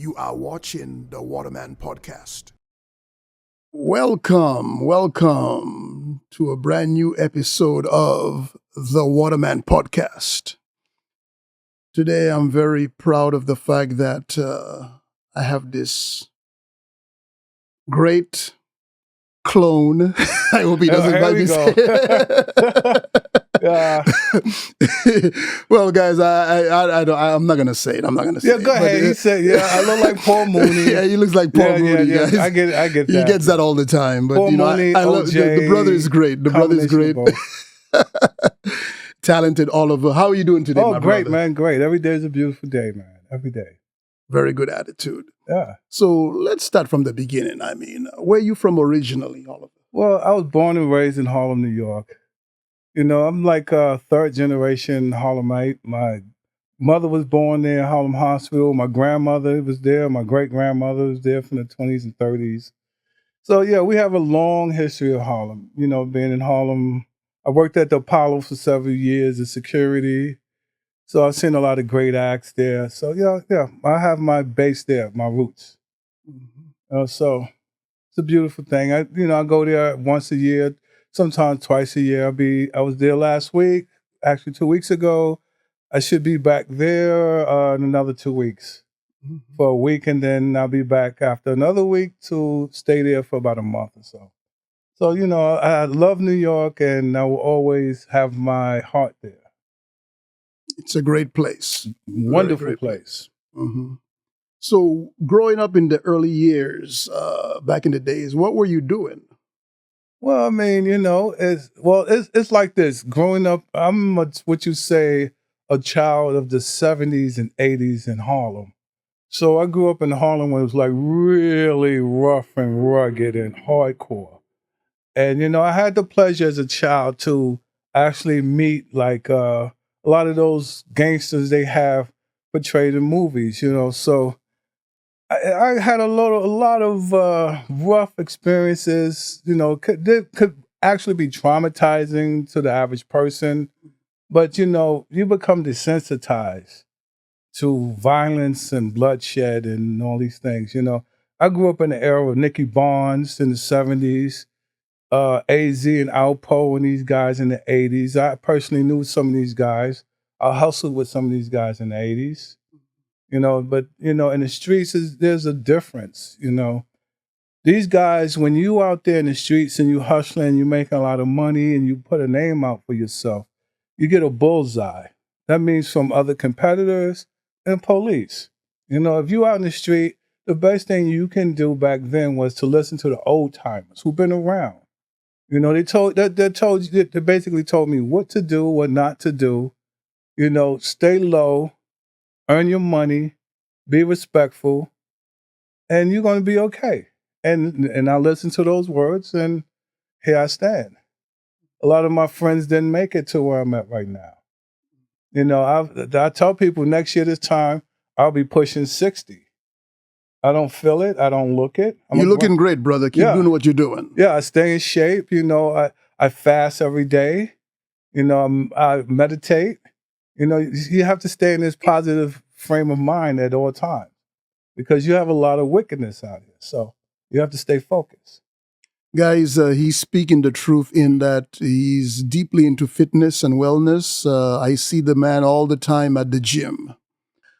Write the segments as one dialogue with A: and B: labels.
A: You are watching the Waterman Podcast. Welcome to a brand new episode of the Waterman Podcast. Today, I'm very proud of the fact that I have this great clone. I hope he doesn't
B: Here
A: mind
B: we
A: me
B: go. Yeah.
A: Well, guys, I'm not gonna say it. I'm not gonna say
B: Yeah,
A: it.
B: go ahead. He said, "Yeah, I look like Paul Mooney."
A: Yeah, he looks like Paul Mooney, guys.
B: I get
A: He
B: that.
A: gets that all the time. But
B: Paul
A: you know,
B: Mooney,
A: I love the brother is great. The brother is great. Talented all over. How are you doing today,
B: Oh,
A: my
B: great,
A: brother?
B: man, great. Every day is a beautiful day, man. Every day.
A: Very good attitude.
B: Yeah.
A: So let's start from the beginning. I mean, where are you from originally, Oliver?
B: Well, I was born and raised in Harlem, New York. You know, I'm like a third generation Harlemite. My mother was born there in Harlem Hospital. My grandmother was there. My great grandmother was there from the 20s and 30s. So yeah, we have a long history of Harlem. You know, being in Harlem. I worked at the Apollo for several years as security. So I've seen a lot of great acts there. So yeah, I have my base there, my roots. So it's a beautiful thing. I go there once a year, sometimes twice a year. I was there last week, actually 2 weeks ago. I should be back there in another 2 weeks for a week, and then I'll be back after another week to stay there for about a month or so. So, I love New York, and I will always have my heart there.
A: It's a great place.
B: Wonderful
A: Very great
B: place.
A: Mm-hmm. So, growing up in the early years, back in the days, what were you doing?
B: Well, I mean, it's like this. Growing up, I'm what you say, a child of the 70s and 80s in Harlem. So I grew up in Harlem when it was like really rough and rugged and hardcore. And, I had the pleasure as a child to actually meet like a lot of those gangsters they have portrayed in movies, So I had a lot of rough experiences, that could actually be traumatizing to the average person. But, you become desensitized to violence and bloodshed and all these things, I grew up in the era of Nicky Barnes in the 70s, AZ and Alpo and these guys in the 80s. I personally knew some of these guys. I hustled with some of these guys in the 80s. But in the streets, there's a difference. These guys, when you out there in the streets and you hustling, you making a lot of money, and you put a name out for yourself, you get a bullseye. That means from other competitors and police. If you out in the street, the best thing you can do back then was to listen to the old timers who've been around. They basically told me what to do, what not to do. Stay low, earn your money, be respectful, and you're going to be okay. And I listened to those words, and here I stand. A lot of my friends didn't make it to where I'm at right now. I tell people next year this time I'll be pushing 60. I don't feel it. I don't look it.
A: You're looking great, brother. Keep doing what you're doing.
B: Yeah, I stay in shape. I fast every day. I meditate. You have to stay in this positive frame of mind at all times because you have a lot of wickedness out here. So you have to stay focused.
A: Guys, he's speaking the truth in that he's deeply into fitness and wellness. I see the man all the time at the gym.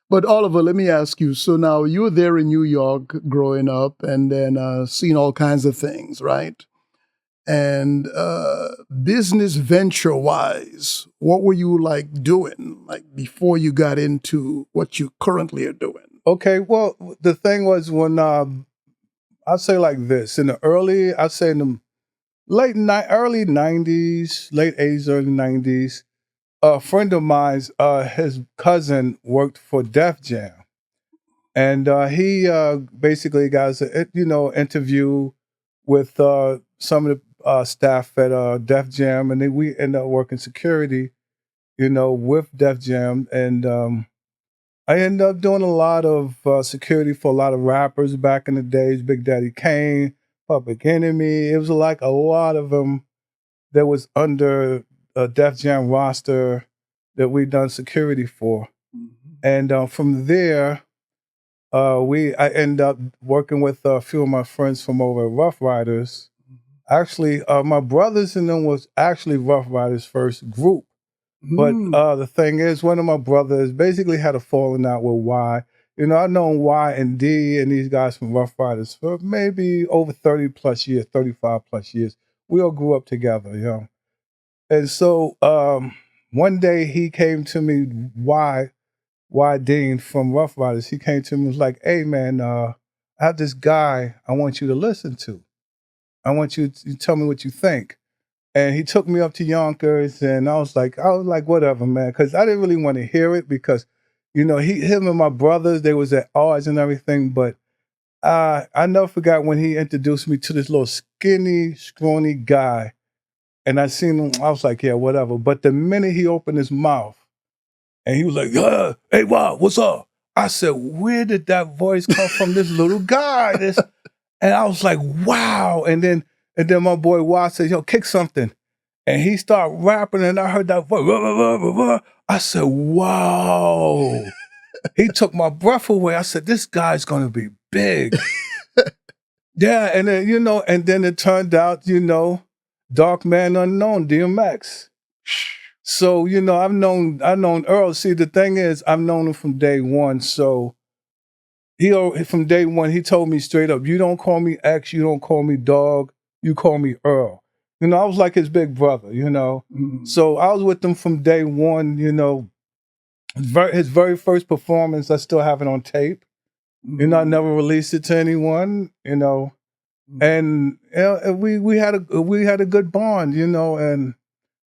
A: But Oliver, let me ask you. So now you were there in New York growing up and then seeing all kinds of things, right? And business venture-wise, what were you like doing like before you got into what you currently are doing?
B: Okay, well, the thing was when I'd say like this in the early, I'd say in the early '90s, late '80s, early '90s. A friend of mine's, his cousin worked for Def Jam, and he basically got an interview with some of the staff at Def Jam, and then we ended up working security, with Def Jam, and I ended up doing a lot of security for a lot of rappers back in the days, Big Daddy Kane, Public Enemy. It was like a lot of them that was under a Def Jam roster that we done security for. And from there, I end up working with a few of my friends from over at Rough Riders. Actually, my brothers and them was actually Rough Riders' first group. But
A: Mm.
B: the thing is, one of my brothers basically had a falling out with Y. You know, I've known Y and D and these guys from Rough Riders for maybe over 30 plus years, 35 plus years. We all grew up together, you know. And so one day he came to me, Y Dean from Rough Riders, he came to me and was like, hey man, I have this guy I want you to listen to. I want you to tell me what you think. And he took me up to Yonkers, and I was like, whatever, man, because I didn't really want to hear it because, you know, him and my brothers, they was at odds and everything. But I never forgot when he introduced me to this little skinny, scrawny guy, and I seen him. I was like, yeah, whatever. But the minute he opened his mouth, and he was like, hey, wow, what's up? I said, where did that voice come from? This little guy, and I was like, wow. And then my boy Watts said, yo, kick something. And he started rapping, and I heard that voice. Rah, rah, rah, rah, rah. I said, wow. He took my breath away. I said, this guy's going to be big. Yeah. And then, you know, and then it turned out, you know, Dark Man Unknown, DMX. So, you know, I've known Earl. See, the thing is, I've known him from day one. So from day one, he told me straight up, you don't call me X, you don't call me Dog, you call me Earl. You know, I was like his big brother, you know.
A: Mm.
B: So I was with him from day one, you know. His very first performance, I still have it on tape. You know, I never released it to anyone, you know. And we had a good bond, you know. And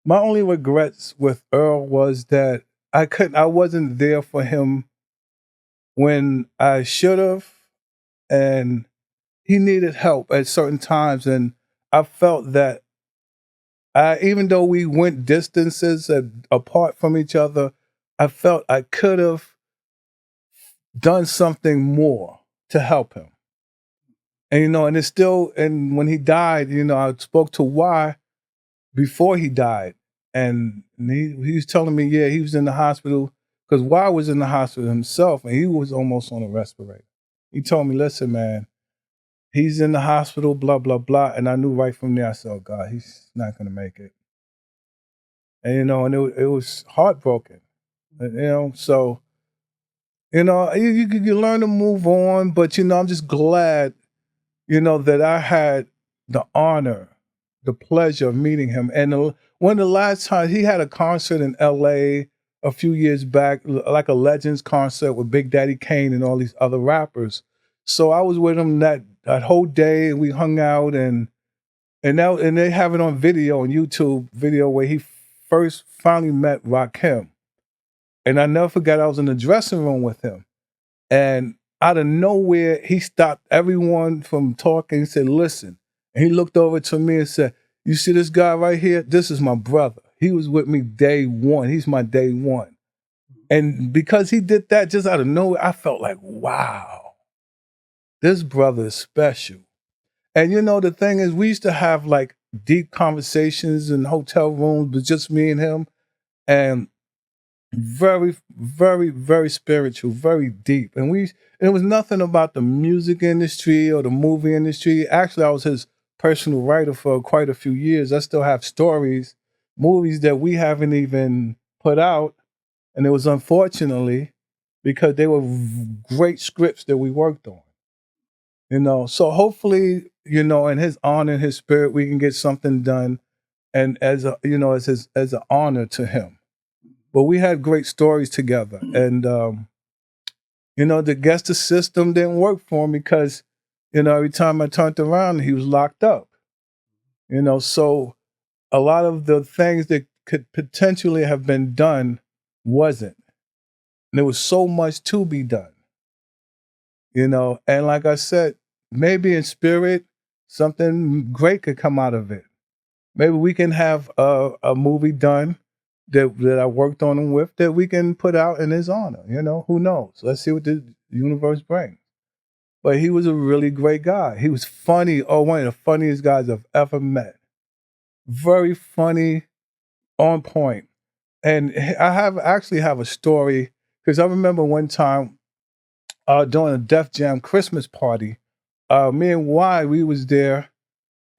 B: my only regrets with Earl was that I wasn't there for him when I should have, and he needed help at certain times, and I felt that even though we went distances apart from each other, I felt I could have done something more to help him. And you know, and it's still, and when he died, you know, I spoke to Y before he died, and he was telling me, yeah, he was in the hospital because Y was in the hospital himself, and he was almost on a respirator. He told me, listen, man, he's in the hospital, blah, blah, blah. And I knew right from there, I said, oh God, he's not going to make it. And, you know, and it was heartbroken, you know. So, you know, you learn to move on. But, you know, I'm just glad, you know, that I had the honor, the pleasure of meeting him. And one of the last times he had a concert in LA a few years back, like a Legends concert with Big Daddy Kane and all these other rappers. So I was with him that whole day, and we hung out, and they have it on video on YouTube video where he first finally met Rakim. And I never forgot I was in the dressing room with him. And out of nowhere, he stopped everyone from talking. He said, listen. And he looked over to me and said, you see this guy right here? This is my brother. He was with me day one. He's my day one. And because he did that just out of nowhere, I felt like, wow, this brother is special. And you know, the thing is, we used to have like deep conversations in hotel rooms with just me and him. And very, very, very spiritual, very deep. And it was nothing about the music industry or the movie industry. Actually, I was his personal writer for quite a few years. I still have stories, movies that we haven't even put out. And it was unfortunately because they were great scripts that we worked on. You know, so hopefully, you know, in his honor and his spirit, we can get something done. And as a, you know, as an honor to him. But we had great stories together. And, you know, the system didn't work for him because, you know, every time I turned around, he was locked up. You know, so a lot of the things that could potentially have been done wasn't. And there was so much to be done, you know. And like I said, maybe in spirit, something great could come out of it. Maybe we can have a movie done that I worked on him with that we can put out in his honor. You know, who knows? Let's see what the universe brings. But he was a really great guy. He was funny. Oh, one of the funniest guys I've ever met. Very funny, on point. And I actually have a story because I remember one time during a Def Jam Christmas party. Me and Y, we was there,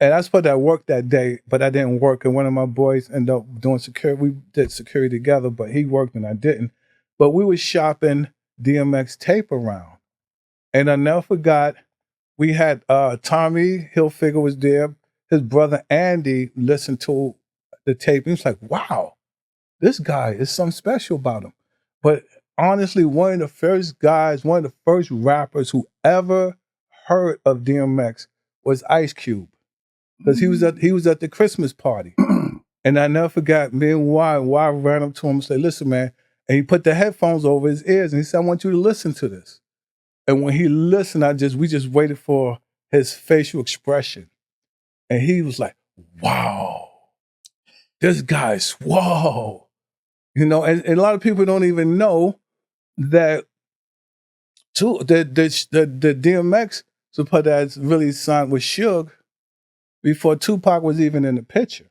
B: and I was supposed to work that day, but I didn't work. And one of my boys ended up doing security. We did security together, but he worked and I didn't. But we was shopping DMX tape around, and I never forgot. We had Tommy Hilfiger was there. His brother Andy listened to the tape. He was like, "Wow, this guy is something special about him." But honestly, one of the first guys, one of the first rappers who ever heard of DMX was Ice Cube, because he was at the Christmas party, and I never forgot. Me and Y ran up to him and said, "Listen, man," and he put the headphones over his ears and he said, "I want you to listen to this." And when he listened, we just waited for his facial expression, and he was like, "Wow, this guy's whoa." And a lot of people don't even know that too. The DMX support that's really signed with Suge before Tupac was even in the picture.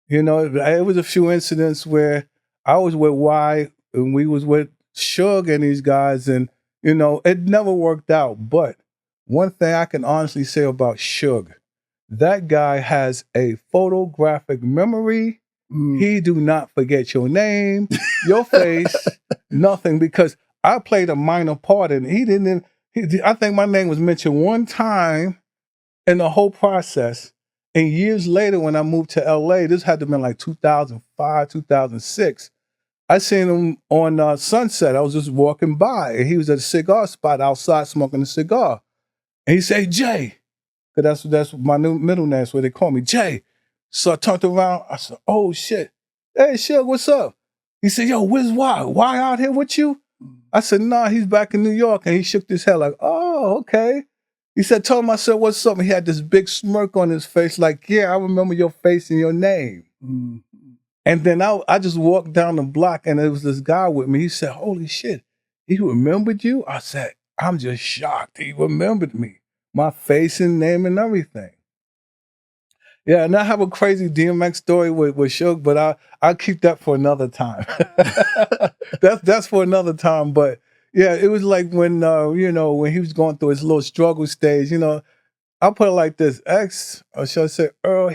B: It was a few incidents where I was with Y and we was with Suge and these guys, and it never worked out. But one thing I can honestly say about Suge, that guy has a photographic memory. He do not forget your name, your face, nothing, because I played a minor part and he didn't. I think my name was mentioned one time in the whole process. And years later, when I moved to LA, this had to have been like 2005, 2006. I seen him on Sunset. I was just walking by, and he was at a cigar spot outside smoking a cigar. And he said, "Jay," because that's my new middle name. That's what they call me, Jay. So I turned around. I said, "Oh shit, hey Shug, what's up?" He said, "Yo, where's Y? Y out here with you?" I said, "Nah, he's back in New York." And he shook his head like, "Oh, okay." He said, "Told him," I said, "What's up?" And he had this big smirk on his face, like, "Yeah, I remember your face and your name." And then I just walked down the block and there was this guy with me. He said, "Holy shit, he remembered you?" I said, "I'm just shocked. He remembered me, my face and name and everything." Yeah, and I have a crazy DMX story with Suge, but I'll keep that for another time. That's for another time. But yeah, it was like when he was going through his little struggle stage. I'll put it like this: X, or should I say Earl?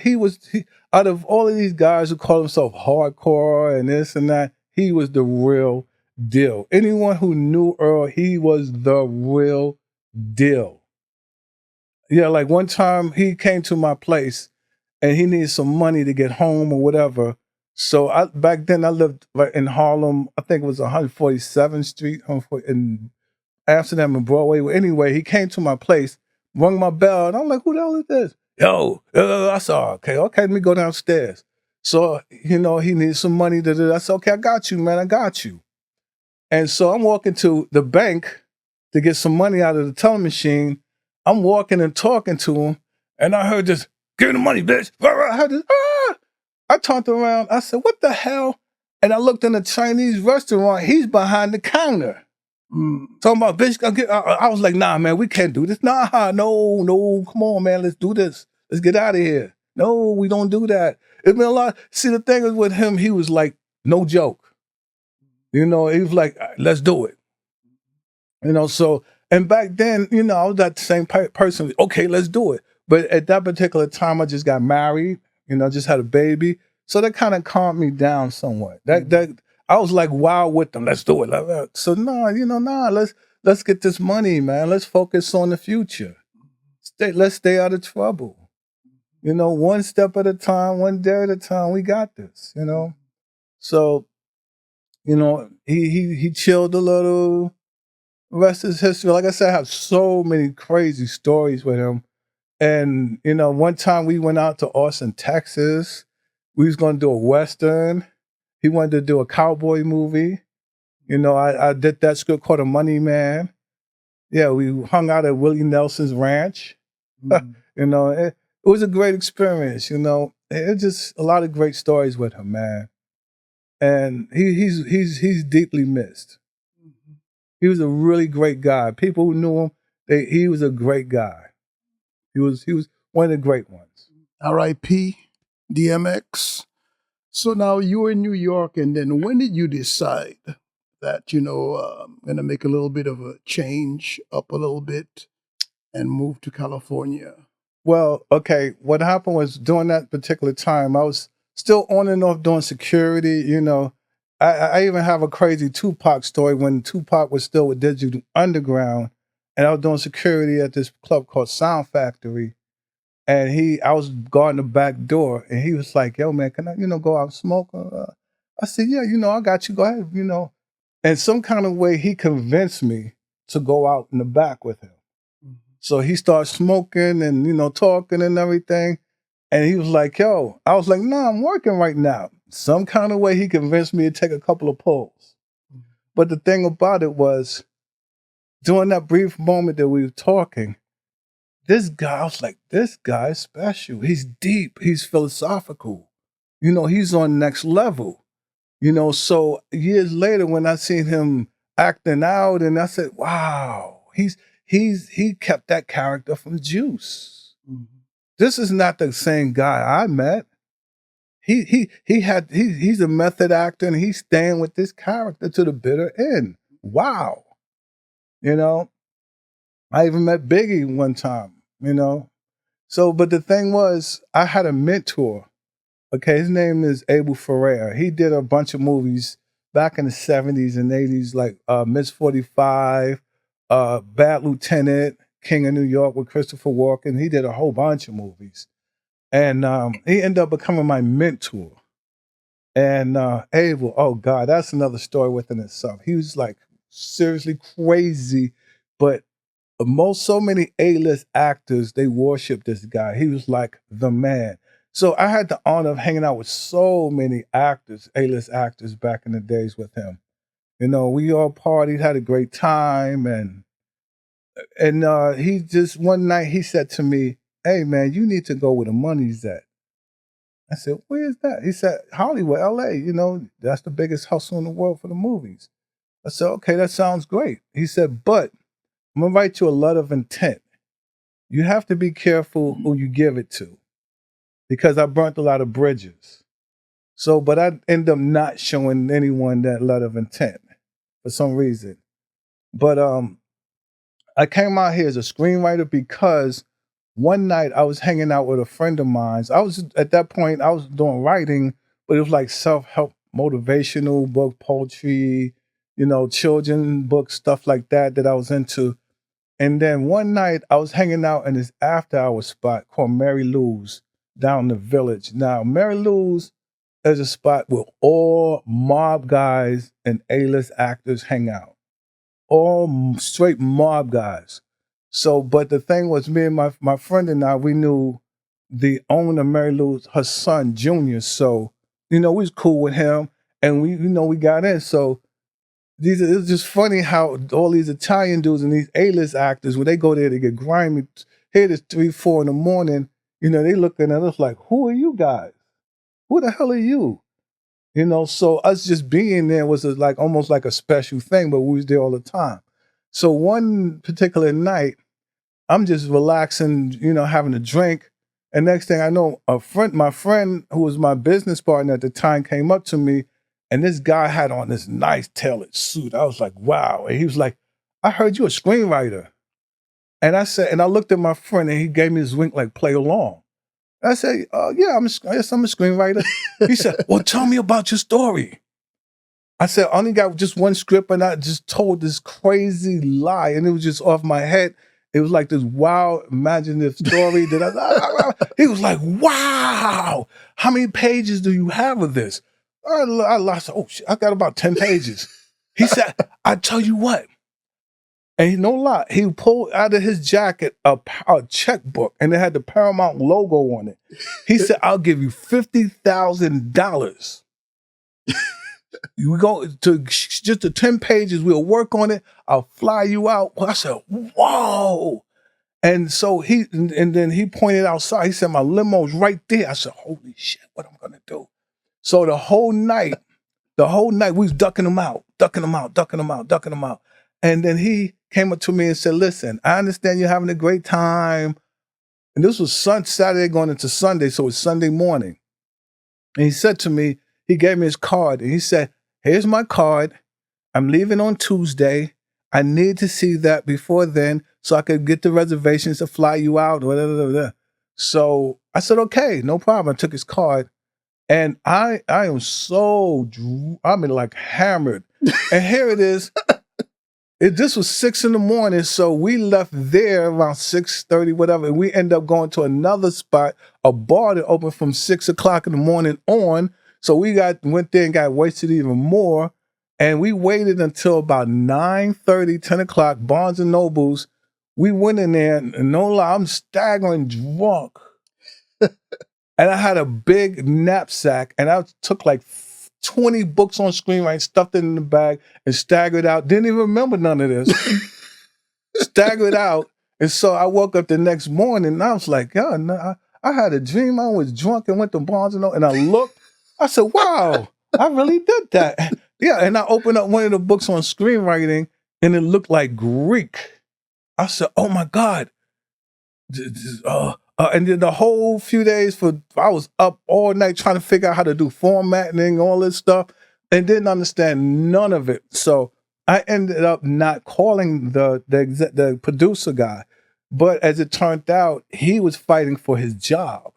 B: Out of all of these guys who call themselves hardcore and this and that, he was the real deal. Anyone who knew Earl, he was the real deal. Yeah, like one time he came to my place and he needed some money to get home or whatever. So back then I lived right in Harlem. I think it was 147th Street in Amsterdam and Broadway. Well, anyway, he came to my place, rung my bell, and I'm like, "Who the hell is this?" "Yo," I said, okay, let me go downstairs. So, he needed some money. I said, "Okay, I got you, man, I got you." And so I'm walking to the bank to get some money out of the teller machine. I'm walking and talking to him, and I heard this, "Give me the money, bitch." I heard this, ah! I turned around. I said, "What the hell?" And I looked in the Chinese restaurant. He's behind the counter. Talking about, "Bitch, I was like, nah, man, we can't do this." "Nah, no, come on, man, let's do this. Let's get out of here." "No, we don't do that." It's been a lot. See, the thing is with him, he was like, no joke. He was like, "Let's do it." So, and back then, I was that same person. "Okay, let's do it." But at that particular time, I just got married, just had a baby. So that kind of calmed me down somewhat. That I was like wild with them. "Let's do it." So no, let's get this money, man. Let's focus on the future. Let's stay out of trouble. One step at a time, one day at a time. We got this. So he chilled a little. The rest is history. Like I said, I have so many crazy stories with him. And one time we went out to Austin, Texas. We was going to do a Western. He wanted to do a cowboy movie. I did that script called A Money Man. Yeah, we hung out at Willie Nelson's ranch. It was a great experience. It just a lot of great stories with him, man. And he's deeply missed. He was a really great guy. People who knew him, he was a great guy. He was one of the great ones.
A: R.I.P. DMX. So now you were in New York, and then when did you decide that, I'm going to make a little bit of a change up a little bit and move to California?
B: Well, okay, what happened was during that particular time, I was still on and off doing security, you know. I even have a crazy Tupac story when Tupac was still with Digital Underground, and I was doing security at this club called Sound Factory. And I was guarding the back door, and he was like, "Yo, man, can I, go out and smoke?" I said, "Yeah, I got you. Go ahead, And some kind of way, he convinced me to go out in the back with him.
A: Mhm.
B: So he started smoking and talking and everything. And he was like, "Yo," I was like, "No, I'm working right now." Some kind of way, he convinced me to take a couple of pulls.
A: Mhm.
B: But the thing about it was, during that brief moment that we were talking, this guy, I was like, this guy is special. He's deep. He's philosophical. He's on next level. So years later when I seen him acting out, and I said, wow, he kept that character from Juice.
A: Mhm.
B: This is not the same guy I met. He's a method actor, and he's staying with this character to the bitter end. Wow. You know, I even met Biggie one time. So, but the thing was, I had a mentor. Okay, his name is Abel Ferrer. He did a bunch of movies back in the 70s and 80s, like Miss 45, Bad Lieutenant, King of New York with Christopher Walken. He did a whole bunch of movies. And he ended up becoming my mentor. And Abel, oh God, that's another story within itself. He was like seriously crazy, but so many A-list actors, they worship this guy. He was like the man. So I had the honor of hanging out with so many actors, A-list actors back in the days with him. We all partied, had a great time, and he just one night he said to me, "Hey man, you need to go where the money's at." I said, "Where is that?" He said, "Hollywood, LA, that's the biggest hustle in the world for the movies." I said, "Okay, that sounds great." He said, "But I'm gonna write you a letter of intent. You have to be careful who you give it to, because I burnt a lot of bridges. So, but I end up not showing anyone that letter of intent for some reason. But I came out here as a screenwriter because one night I was hanging out with a friend of mine. I was at that point I was doing writing, but it was like self-help, motivational book, poetry, children books, stuff like that I was into. And then one night I was hanging out in this after hour spot called Mary Lou's down in the village. Now, Mary Lou's is a spot where all mob guys and A-list actors hang out. All straight mob guys. So, but the thing was, me and my friend and I, we knew the owner of Mary Lou's, her son, Junior. So, we was cool with him, and we got in. So it's just funny how all these Italian dudes and these A-list actors, when they go there to get grimy, here it is 3, 4 in the morning, they looking at us like, who are you guys? Who the hell are you? So us just being there was like almost like a special thing, but we was there all the time. So one particular night, I'm just relaxing, having a drink. And next thing I know, my friend who was my business partner at the time came up to me, and this guy had on this nice tailored suit. I was like, wow. And he was like, "I heard you a screenwriter." And I said, and I looked at my friend, and he gave me this wink like, "Play along." I said, "Yeah, yes, I'm a screenwriter." He said, "Well, tell me about your story." I said, "I only got just one script," and I just told this crazy lie, and it was just off my head. It was like this wild, imaginative story that he was like, "Wow, how many pages do you have of this?" I lost. Oh shit, I got about 10 pages. He said, "I tell you what," and he no lie, he pulled out of his jacket a checkbook, and it had the Paramount logo on it. He said, "I'll give you $50,000. You go to just the 10 pages, we'll work on it. I'll fly you out." I said, "Whoa." And so and then he pointed outside. He said, "My limo's right there." I said, "Holy shit, what am I gonna do?" So the whole night we was ducking him out, ducking him out, ducking him out, ducking him out. And then he came up to me and said, "Listen, I understand you're having a great time." And this was Saturday going into Sunday, so it's Sunday morning. And he said to me, he gave me his card, and he said, "Here's my card. I'm leaving on Tuesday. I need to see that before then so I could get the reservations to fly you out. Whatever. So I said, okay, no problem. I took his card. And I am so I mean like hammered. And here it is. This was 6 in the morning, so we left there around 6:30, whatever. And we end up going to another spot, a bar that opened from 6 o'clock in the morning on. So we went there and got wasted even more. And we waited until about 9:30, 10 o'clock, Barnes and Nobles. We went in there, and no lie, I'm staggering drunk. And I had a big knapsack, and I took like 20 books on screenwriting, stuffed it in the bag, and staggered out. Didn't even remember none of this. Staggered out. And so I woke up the next morning, and I was like, yeah, no, I had a dream. I was drunk and went to Barnes and Noble, and I looked. I said, wow, I really did that. Yeah, and I opened up one of the books on screenwriting, and it looked like Greek. I said, oh my God. And then the whole few days I was up all night trying to figure out how to do formatting, all this stuff, and didn't understand none of it. So I ended up not calling the producer guy, but as it turned out, he was fighting for his job.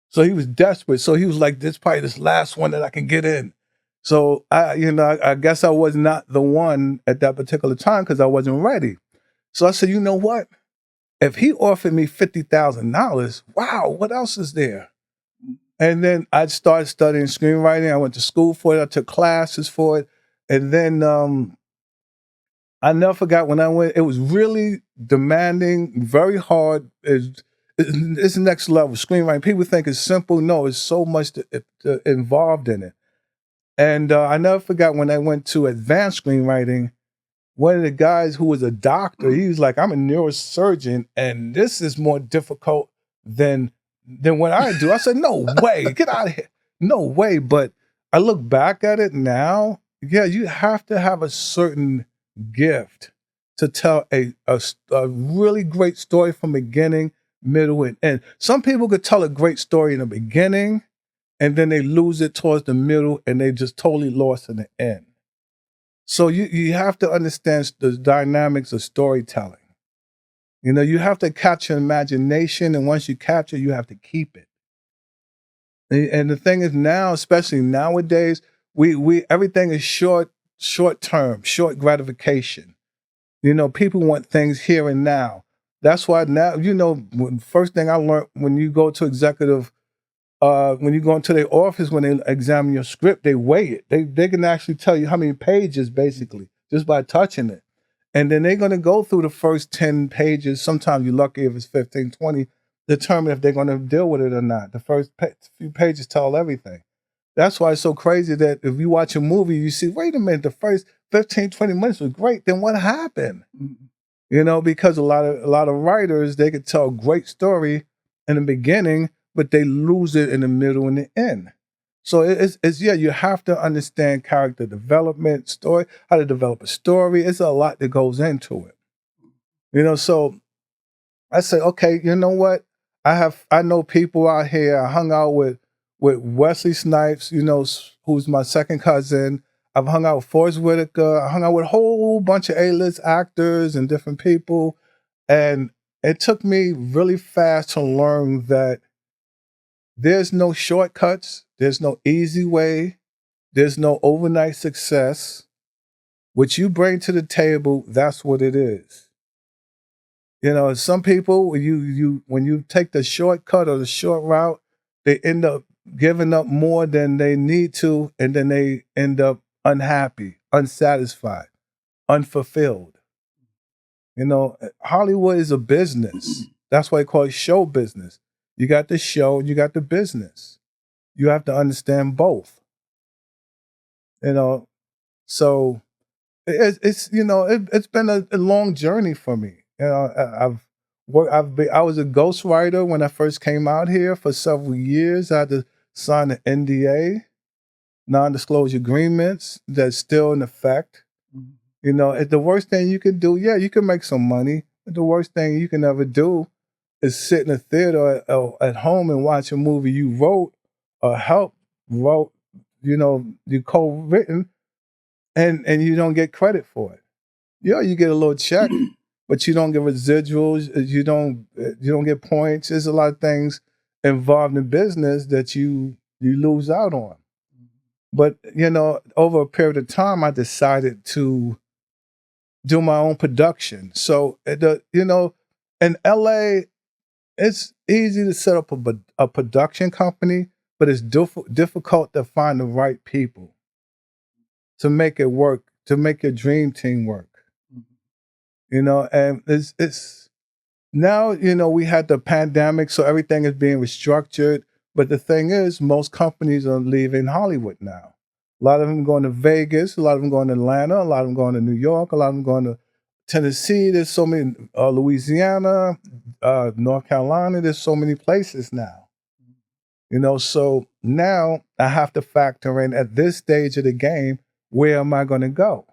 B: So he was desperate. So he was like, "This probably this last one that I can get in." So I guess I was not the one at that particular time because I wasn't ready. So I said, you know what? If he offered me $50,000, wow, what else is there? And then I started studying screenwriting. I went to school for it. I took classes for it. And then I never forgot when I went, it was really demanding, very hard. It's next level screenwriting. People think it's simple. No, it's so much involved in it. And I never forgot when I went to advanced screenwriting, one of the guys who was a doctor, he was like, I'm a neurosurgeon, and this is more difficult than what I do. I said, no way, get out of here. No way. But I look back at it now, yeah, you have to have a certain gift to tell a really great story from beginning, middle, and end. Some people could tell a great story in the beginning, and then they lose it towards the middle, and they just totally lost in the end. So you have to understand the dynamics of storytelling. You have to capture imagination, and once you capture, you have to keep it. And the thing is now, especially nowadays, we everything is short term, short gratification. People want things here and now. That's why now, first thing I learned when you go to executive when you go into their office, when they examine your script, they weigh it. They can actually tell you how many pages, basically, just by touching it. And then they're going to go through the first 10 pages. Sometimes you're lucky if it's 15, 20, determine if they're going to deal with it or not. The first few pages tell everything. That's why it's so crazy that if you watch a movie, you see, wait a minute, the first 15, 20 minutes was great. Then what happened? Because a lot of writers, they could tell a great story in the beginning, but they lose it in the middle and the end. So it's you have to understand character development, story, how to develop a story. It's a lot that goes into it. So I say, okay, you know what? I know people out here. I hung out with Wesley Snipes, who's my second cousin. I've hung out with Forrest Whitaker. I hung out with a whole bunch of A-list actors and different people. And it took me really fast to learn that there's no shortcuts. There's no easy way. There's no overnight success. What you bring to the table, that's what it is. Some people, when you take the shortcut or the short route, they end up giving up more than they need to, and then they end up unhappy, unsatisfied, unfulfilled. Hollywood is a business. That's why they call it show business. You got the show and you got the business. You have to understand both. So it's been a long journey for me. I was a ghostwriter when I first came out here for several years. I had to sign an NDA, non-disclosure agreements that's still in effect. The worst thing you can do, you can make some money, but the worst thing you can ever do is sit in a theater at home and watch a movie you wrote or helped wrote, you co-written, and you don't get credit for it. Yeah, you get a little check, but you don't get residuals. You don't get points. There's a lot of things involved in business that you lose out on. But over a period of time, I decided to do my own production. So in LA, it's easy to set up a production company, but it's difficult to find the right people to make it work, to make your dream team work. And it's now, we had the pandemic, so everything is being restructured. But the thing is, most companies are leaving Hollywood now. A lot of them going to Vegas, a lot of them going to Atlanta, a lot of them going to New York, a lot of them going to Tennessee. There's so many, Louisiana, North Carolina. There's so many places now. So now I have to factor in at this stage of the game, where am I going to go?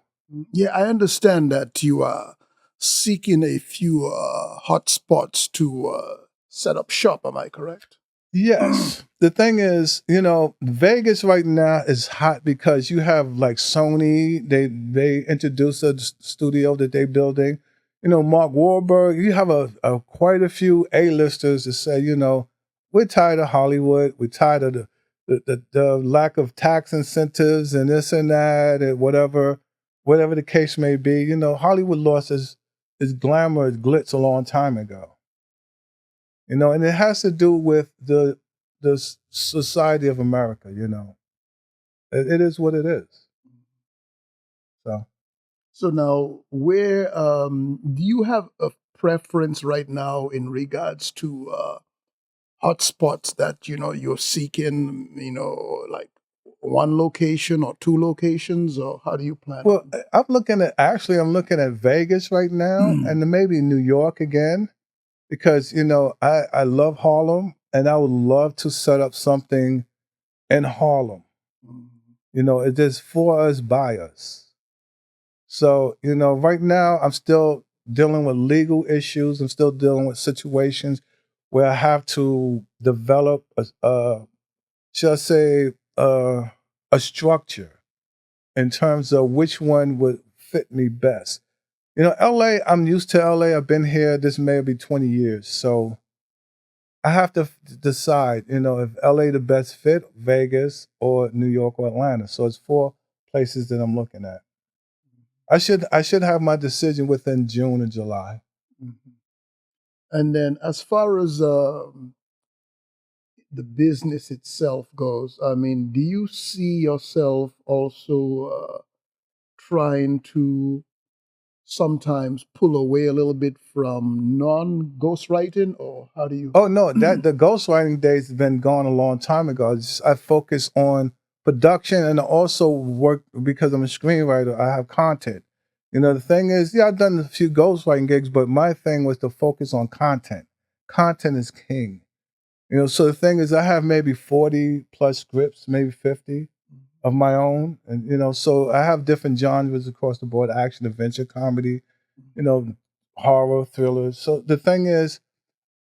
A: Yeah, I understand that you are seeking a few hot spots to set up shop. Am I correct?
B: Yes. The thing is, Vegas right now is hot because you have like Sony. They introduced a studio that they're building. Mark Wahlberg. You have a quite a few A-listers that say, we're tired of Hollywood. We're tired of the lack of tax incentives and this and that and whatever the case may be. Hollywood lost its glamour, its glitz a long time ago. And it has to do with the society of America. It is what it is.
A: So now, where do you have a preference right now in regards to hotspots that you're seeking? Like one location or two locations, or how do you plan?
B: Well, I'm looking at Vegas right now, and maybe New York again, because I love Harlem, and I would love to set up something in Harlem. It is for us, by us. So, right now I'm still dealing with legal issues. I'm still dealing with situations where I have to develop shall I say, a structure in terms of which one would fit me best. LA, I'm used to LA. I've been here, this may be 20 years. So I have to decide, if LA the best fit, Vegas or New York or Atlanta. So it's 4 places that I'm looking at. I should have my decision within June or July.
A: Mhm. And then, as far as the business itself goes, I mean, do you see yourself also trying to sometimes pull away a little bit from non-ghostwriting, or how do you?
B: Oh no, that the ghostwriting days have been gone a long time ago. I focus on production and I also work because I'm a screenwriter. I have content. The thing is, yeah, I've done a few ghostwriting gigs, but my thing was to focus on content. Content is king. So the thing is, I have maybe 40 plus scripts, maybe 50 of my own, and so I have different genres across the board: action, adventure, comedy, horror, thrillers. So the thing is,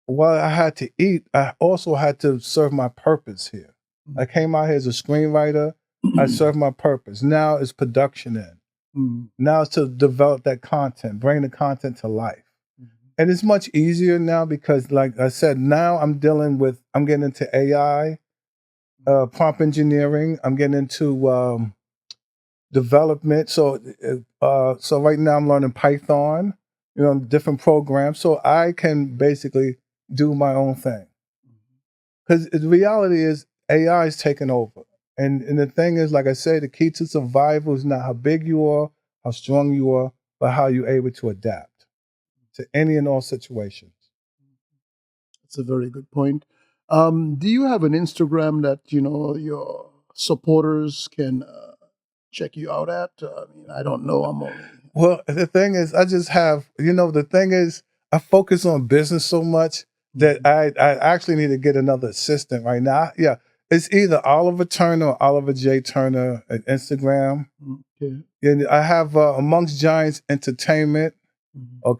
B: while I had to eat, I also had to serve my purpose here. I came out here as a screenwriter. I served my purpose. Now it's production in. Now it's to develop that content, bring the content to life. And it's much easier now because, like I said, now I'm getting into AI, prompt engineering. I'm getting into development. So right now I'm learning Python, different programs, so I can basically do my own thing. Because the reality is AI is taking over, and the thing is, like I say, the key to survival is not how big you are, how strong you are, but how you're able to adapt to any and all situations.
A: That's a very good point. Do you have an Instagram that your supporters can check you out at? I mean, I don't know. I'm only.
B: Well, the thing is, I just have, the thing is, I focus on business so much that I actually need to get another assistant right now. Yeah, it's either Oliver Turner or Oliver J. Turner at Instagram.
A: Okay.
B: And I have Amongst Giants Entertainment or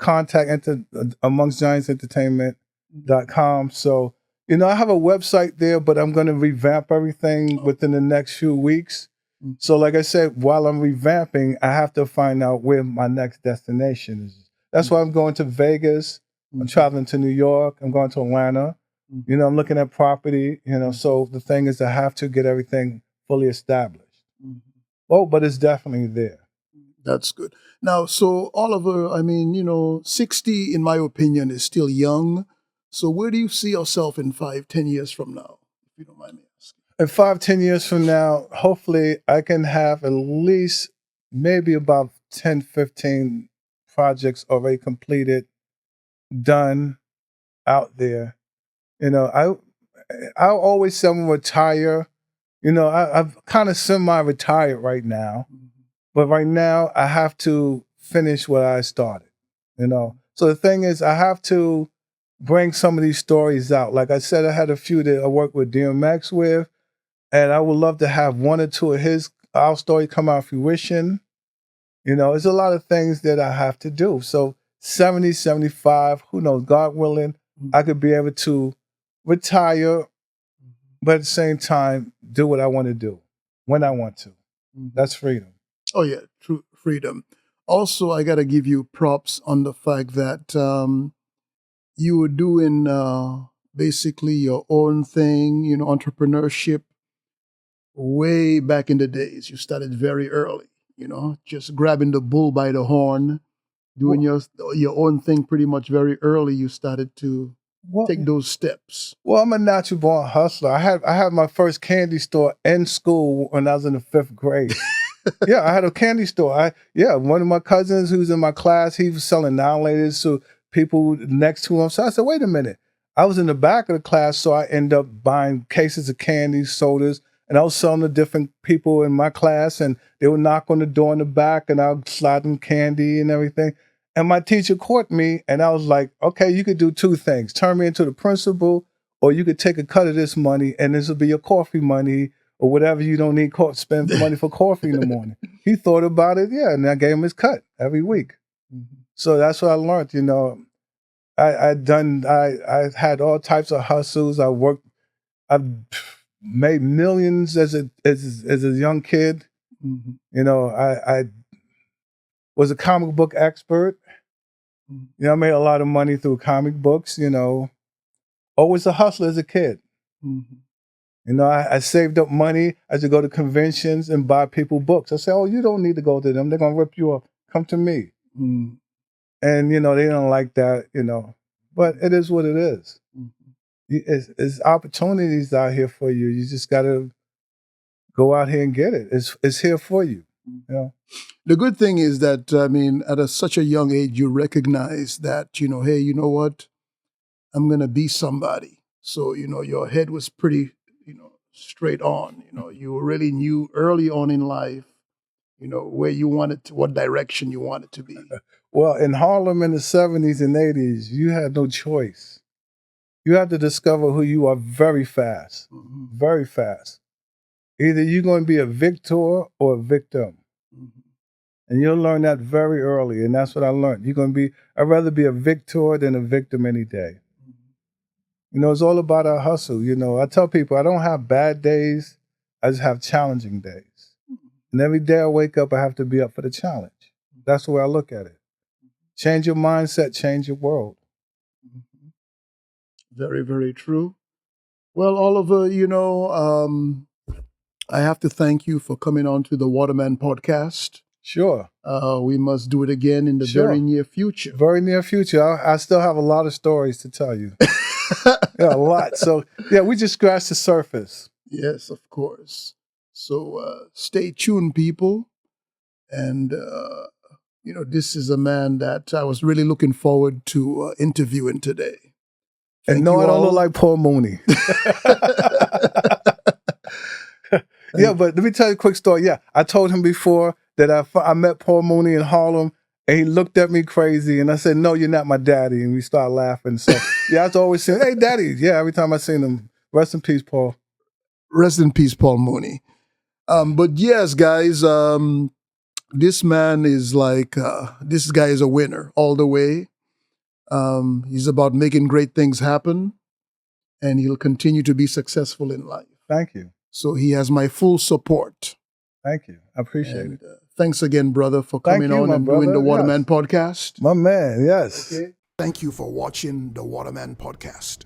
B: Amongst Giants Entertainment.com. So, I have a website there, but I'm going to revamp everything within the next few weeks.
A: Mm.
B: So, like I said, while I'm revamping, I have to find out where my next destination is. That's
A: Mm.
B: why I'm going to Vegas. I'm
A: Mhm.
B: traveling to New York. I'm going to Atlanta.
A: Mhm.
B: I'm looking at property.
A: Mhm.
B: So the thing is, I have to get everything fully established.
A: Mhm.
B: Oh, but it's definitely there.
A: That's good. Now, so Oliver, I mean, 60, in my opinion, is still young. So where do you see yourself in 5, 10 years from now, if you don't mind me asking?
B: In 5, 10 years from now, hopefully I can have at least maybe about 10, 15 projects already completed, done, out there. I always say I'm gonna retire. I'm kind of semi-retired right now,
A: Mhm.
B: but right now I have to finish what I started. So the thing is, I have to bring some of these stories out. Like I said, I had a few that I worked with DMX with, and I would love to have one or two of our story come out fruition. There's a lot of things that I have to do. So 70, 75, who knows, God willing,
A: Mhm.
B: I could be able to retire,
A: Mhm.
B: but at the same time, do what I want to do when I want to.
A: Mhm.
B: That's freedom.
A: Oh yeah, true freedom. Also, I got to give you props on the fact that you were doing basically your own thing, entrepreneurship way back in the days. You started very early, just grabbing the bull by the horn, doing
B: Well,
A: your own thing pretty much very early. You started to
B: well,
A: take those steps.
B: well, I'm a natural born hustler. I had my first candy store in school when I was in the 5th grade. Yeah, I had a candy store. One of my cousins who's in my class, he was selling now-laters to people next to him. So I said, wait a minute. I was in the back of the class, so I ended up buying cases of candy, sodas, and I was selling to different people in my class, and they would knock on the door in the back, and I would slide them candy and everything. And my teacher caught me, and I was like, okay, you could do two things. Turn me into the principal, or you could take a cut of this money, and this will be your coffee money, or whatever you don't need, spend money for coffee in the morning. He thought about it, yeah, and I gave him his cut every week.
A: Mhm.
B: So that's what I learned. I had all types of hustles. I've made millions as a young kid.
A: Mhm.
B: I was a comic book expert.
A: Mhm.
B: I made a lot of money through comic books. Always a hustler as a kid.
A: Mhm.
B: I saved up money. I used to go to conventions and buy people books. I said, "Oh, you don't need to go to them. They're gonna rip you off. Come to me."
A: Mhm.
B: And they don't like that. But it is what it is.
A: Mhm.
B: It's opportunities out here for you. You just gotta go out here and get it. It's here for you. You know.
A: The good thing is that, I mean, at such a young age, you recognize that, hey, you know what? I'm going to be somebody. So, your head was pretty, straight on. You really knew early on in life, where you wanted to, what direction you wanted to be.
B: Well, in Harlem in the 70s and 80s, you had no choice. You had to discover who you are very fast,
A: Mhm.
B: very fast. Either you're going to be a victor or a victim.
A: Mhm.
B: And you'll learn that very early. And that's what I learned. I'd rather be a victor than a victim any day. It's all about our hustle. I tell people I don't have bad days. I just have challenging days. And every day I wake up, I have to be up for the challenge. That's the way I look at it. Change your mindset, change your world.
A: Mhm. Very, very true. Well, Oliver, I have to thank you for coming on to the Waterman podcast.
B: Sure,
A: We must do it again in the very
B: sure.
A: near future.
B: Very near future. I still have a lot of stories to tell you. Yeah, a lot. So, yeah, we just scratched the surface.
A: Yes, of course. So stay tuned, people. And, this is a man that I was really looking forward to interviewing today.
B: And
A: Thank
B: no,
A: you
B: I don't look
A: all.
B: like Paul Mooney. Yeah,
A: Thank
B: but let me tell you a quick story. Yeah, I told him before that I met Paul Mooney in Harlem, and he looked at me crazy, and I said, "No, you're not my daddy," and we started laughing. So yeah, I was always saying, "Hey, daddy!" Yeah, every time I seen him. Rest in peace, Paul.
A: Rest in peace, Paul Mooney. But yes, guys, this man is like, this guy is a winner all the way. He's about making great things happen, and he'll continue to be successful in life.
B: Thank you.
A: So he has my full support.
B: Thank you. I appreciate it.
A: And thanks again, brother, for
B: Thank
A: coming
B: you,
A: on
B: my
A: and doing
B: brother.
A: the Waterman
B: Yes.
A: podcast.
B: My man, yes.
A: Okay. Thank you for watching the Waterman podcast.